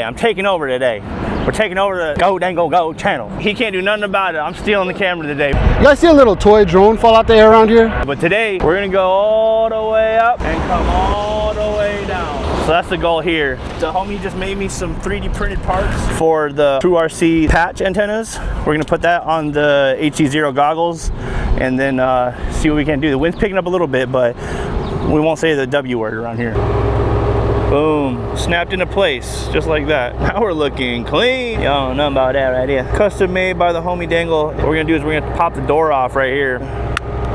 I'm taking over today. We're taking over the Go Dangle Go channel. He can't do nothing about it. I'm stealing the camera today. You guys see a little toy drone fall out the air around here? But today, we're gonna go all the way up and come all the way down. So that's the goal here. The homie just made me some 3D printed parts for the TrueRC patch antennas. We're gonna put that on the HDzero goggles and then see what we can do. The wind's picking up a little bit, but we won't say the W word around here. Boom, snapped into place, just like that. Now we're looking clean. Y'all don't know about that right here. Custom made by the homie Dangle. What we're gonna do is we're gonna pop the door off right here.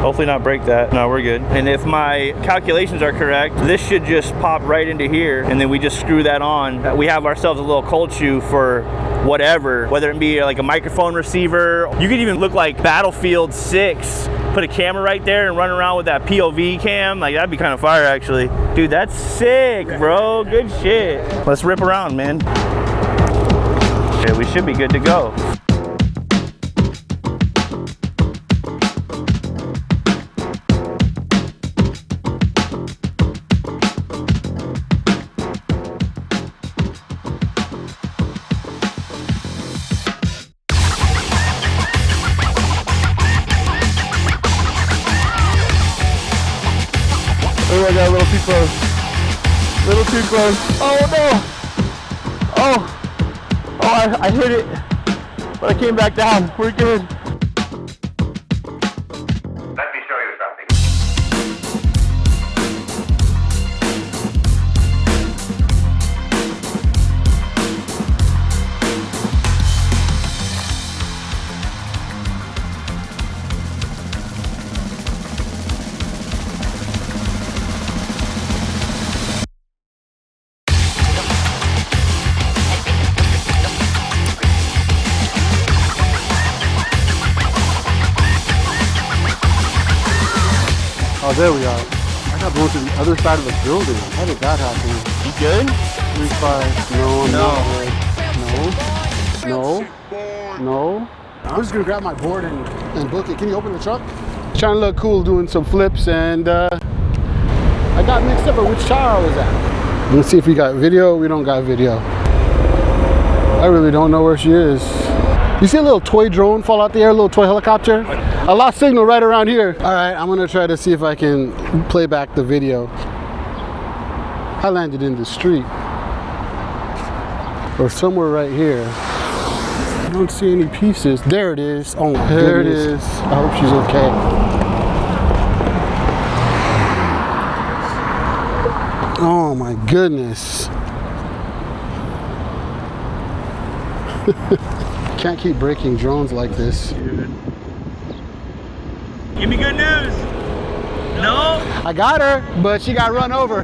Hopefully not break that. No, we're good. And if my calculations are correct, this should just pop right into here, and then we just screw that on. We have ourselves a little cold shoe for whatever, whether it be like a microphone receiver. You could even look like Battlefield 6. Put a camera right there and run around with that POV cam. Like, that'd be kind of fire, actually. Dude, that's sick, bro. Good shit. Let's rip around, man. Okay, we should be good to go. Oh, I got a little too close. A little too close. Oh no! Oh, I hit it, but I came back down. We're good. Let me show you something. Oh, there we are. I got going to the other side of the building. How did that happen? You good? 3, 5. No, no. No. I'm just gonna grab my board and book it. Can you open the truck? Trying to look cool doing some flips, and I got mixed up at which tower I was at. Let's see if we got video. We don't got video. I really don't know where she is. You see a little toy drone fall out the air, a little toy helicopter? I lost signal right around here. All right, I'm gonna try to see if I can play back the video. I landed in the street. Or somewhere right here. I don't see any pieces. There it is. Oh, there it is. I hope she's okay. Oh my goodness. Can't keep breaking drones like this. Give me good news. No? I got her, but she got run over.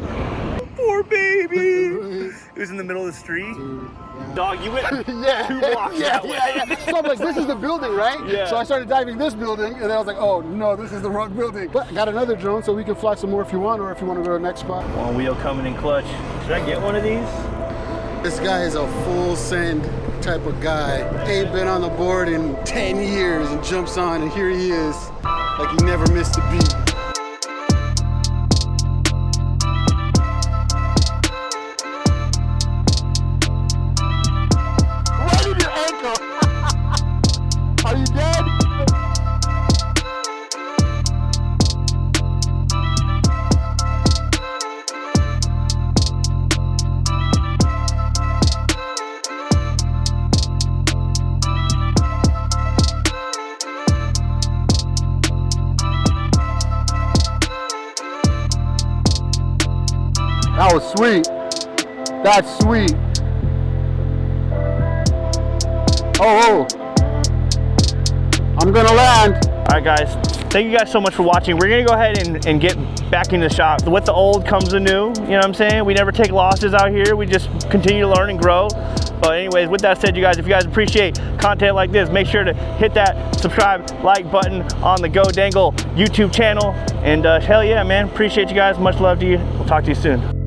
Poor baby. It was in the middle of the street. Yeah. Dog, you went 2 blocks that way. Yeah. So I'm like, this is the building, right? Yeah. So I started diving this building, and then I was like, oh no, this is the wrong building. But I got another drone, so we can fly some more if you want, or if you want to go to the next spot. One wheel coming in clutch. Should I get one of these? This guy is a full send type of guy. Ain't been on the board in 10 years and jumps on, and here he is, like he never missed a beat. Right in your ankle. Are you dead? That was sweet. That's sweet. Oh, I'm gonna land. All right, guys. Thank you guys so much for watching. We're gonna go ahead and get back in the shop. With the old comes the new, you know what I'm saying? We never take losses out here. We just continue to learn and grow. But anyways, with that said, you guys, if you guys appreciate content like this, make sure to hit that subscribe, like button on the Go Dangle YouTube channel. And hell yeah, man, appreciate you guys. Much love to you. We'll talk to you soon.